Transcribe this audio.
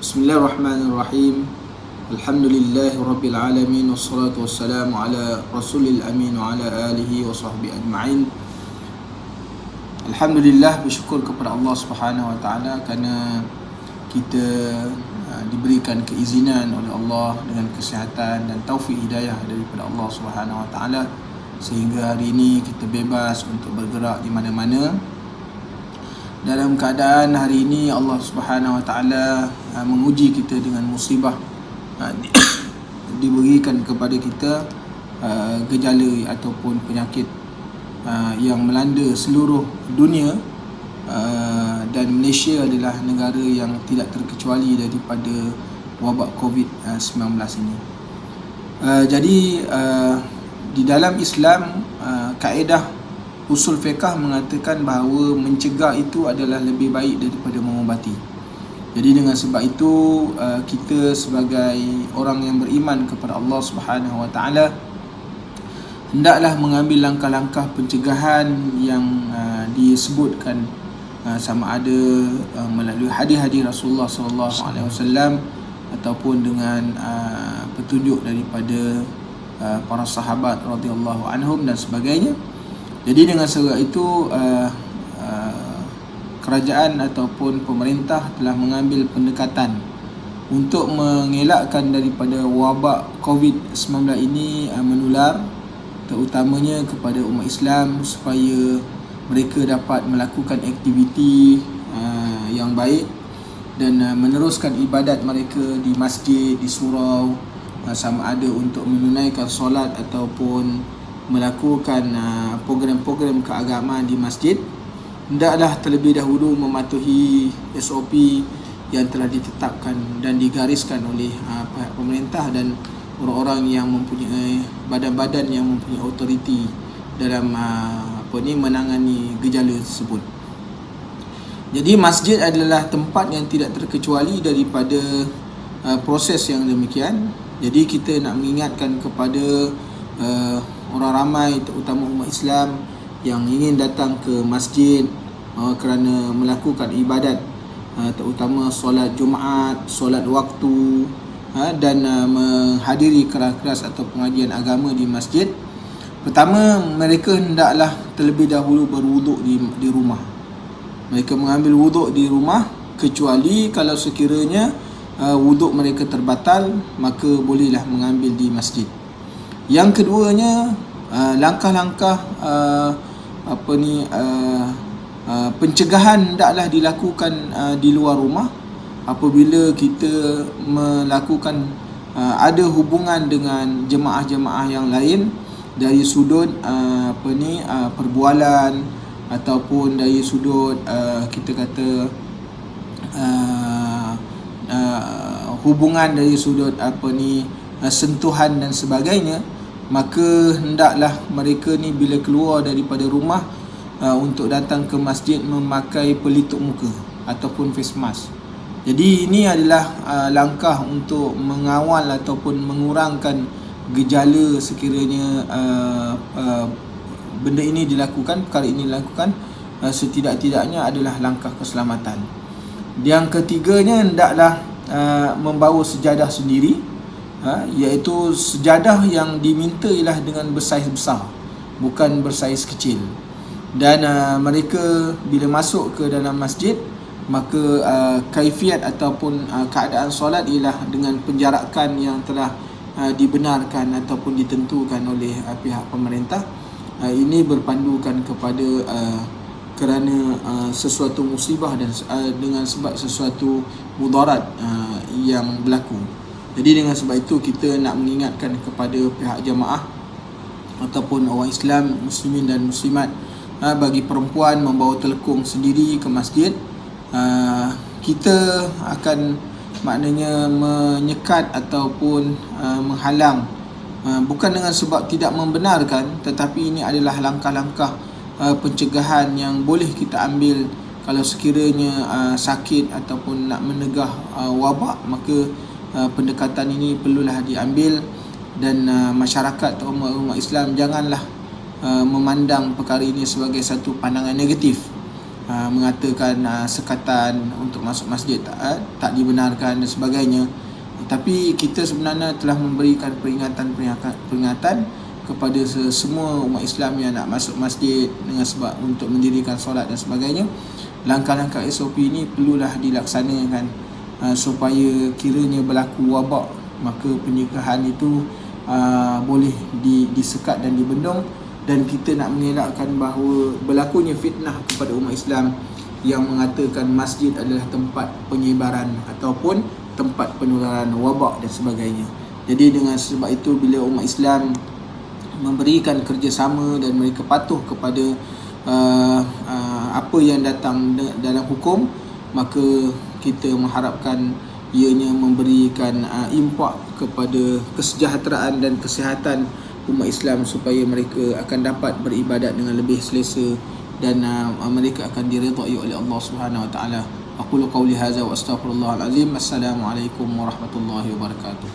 Bismillahirrahmanirrahim. Alhamdulillahi rabbil alamin, wassalatu wassalamu ala rasulil amin wa ala alihi wa sahbihi ajma'in. Alhamdulillah, bersyukur kepada Allah Subhanahu wa taala kerana kita diberikan keizinan oleh Allah dengan kesihatan dan taufik hidayah daripada Allah Subhanahu wa taala sehingga hari ini kita bebas untuk bergerak di mana-mana. Dalam keadaan hari ini Allah Subhanahu wa taala menguji kita dengan musibah, diberikan kepada kita gejala ataupun penyakit yang melanda seluruh dunia, dan Malaysia adalah negara yang tidak terkecuali daripada wabak COVID-19 ini. Jadi di dalam Islam, kaedah usul fiqh mengatakan bahawa mencegah itu adalah lebih baik daripada mengubati. Jadi dengan sebab itu kita sebagai orang yang beriman kepada Allah Subhanahu wa taala hendaklah mengambil langkah-langkah pencegahan yang disebutkan sama ada melalui hadis-hadis Rasulullah sallallahu alaihi wasallam ataupun dengan petunjuk daripada para sahabat radhiyallahu anhum dan sebagainya. Jadi dengan sebab itu kerajaan ataupun pemerintah telah mengambil pendekatan untuk mengelakkan daripada wabak COVID-19 ini menular, terutamanya kepada umat Islam supaya mereka dapat melakukan aktiviti yang baik dan meneruskan ibadat mereka di masjid, di surau, sama ada untuk menunaikan solat ataupun melakukan program-program keagamaan di masjid. Hendaklah terlebih dahulu mematuhi SOP yang telah ditetapkan dan digariskan oleh pihak pemerintah dan orang-orang yang mempunyai badan-badan yang mempunyai autoriti dalam menangani gejala tersebut. Jadi masjid adalah tempat yang tidak terkecuali daripada proses yang demikian. Jadi kita nak mengingatkan kepada orang ramai, terutama umat Islam yang ingin datang ke masjid kerana melakukan ibadat, terutama solat Jumaat, solat waktu, dan menghadiri kelas-kelas atau pengajian agama di masjid. Pertama, mereka hendaklah terlebih dahulu berwuduk di rumah. Mereka mengambil wuduk di rumah, kecuali kalau sekiranya wuduk mereka terbatal, maka bolehlah mengambil di masjid. Yang keduanya, langkah-langkah pencegahan hendaklah dilakukan di luar rumah apabila kita melakukan ada hubungan dengan jemaah-jemaah yang lain dari sudut perbualan ataupun dari sudut kita kata hubungan dari sudut sentuhan dan sebagainya, maka hendaklah mereka ni bila keluar daripada rumah untuk datang ke masjid memakai pelitup muka ataupun face mask. Jadi ini adalah langkah untuk mengawal ataupun mengurangkan gejala sekiranya benda ini dilakukan, perkara ini dilakukan, setidak-tidaknya adalah langkah keselamatan. Yang ketiganya, hendaklah membawa sejadah sendiri, iaitu sejadah yang diminta ialah dengan bersaiz besar, bukan bersaiz kecil. Dan mereka bila masuk ke dalam masjid, maka kaifiat ataupun keadaan solat ialah dengan penjarakan yang telah dibenarkan ataupun ditentukan oleh pihak pemerintah. Ini berpandukan kepada kerana sesuatu musibah dan dengan sebab sesuatu mudarat yang berlaku. Jadi dengan sebab itu kita nak mengingatkan kepada pihak jemaah ataupun orang Islam, muslimin dan muslimat, bagi perempuan membawa telekung sendiri ke masjid, kita akan maknanya menyekat ataupun menghalang, bukan dengan sebab tidak membenarkan, tetapi ini adalah langkah-langkah pencegahan yang boleh kita ambil kalau sekiranya sakit ataupun nak menegah wabak, maka pendekatan ini perlulah diambil. Dan masyarakat atau umat Islam janganlah memandang perkara ini sebagai satu pandangan negatif. mengatakan sekatan untuk masuk masjid tak dibenarkan dan sebagainya. Tapi kita sebenarnya telah memberikan peringatan kepada semua umat Islam yang nak masuk masjid dengan sebab untuk mendirikan solat dan sebagainya. Langkah-langkah SOP ini perlulah dilaksanakan supaya kiranya berlaku wabak, maka pencegahan itu boleh disekat dan dibendung. Dan kita nak mengelakkan bahawa berlakunya fitnah kepada umat Islam yang mengatakan masjid adalah tempat penyebaran ataupun tempat penularan wabak dan sebagainya. Jadi dengan sebab itu, bila umat Islam memberikan kerjasama dan mereka patuh kepada apa yang datang dalam hukum, maka kita mengharapkan ianya memberikan impak kepada kesejahteraan dan kesihatan umat Islam supaya mereka akan dapat beribadat dengan lebih selesa dan mereka akan diridai oleh Allah Subhanahu Wa Taala. Aqulu qawli hadza wa astaghfirullahal azim. Assalamualaikum warahmatullahi wabarakatuh.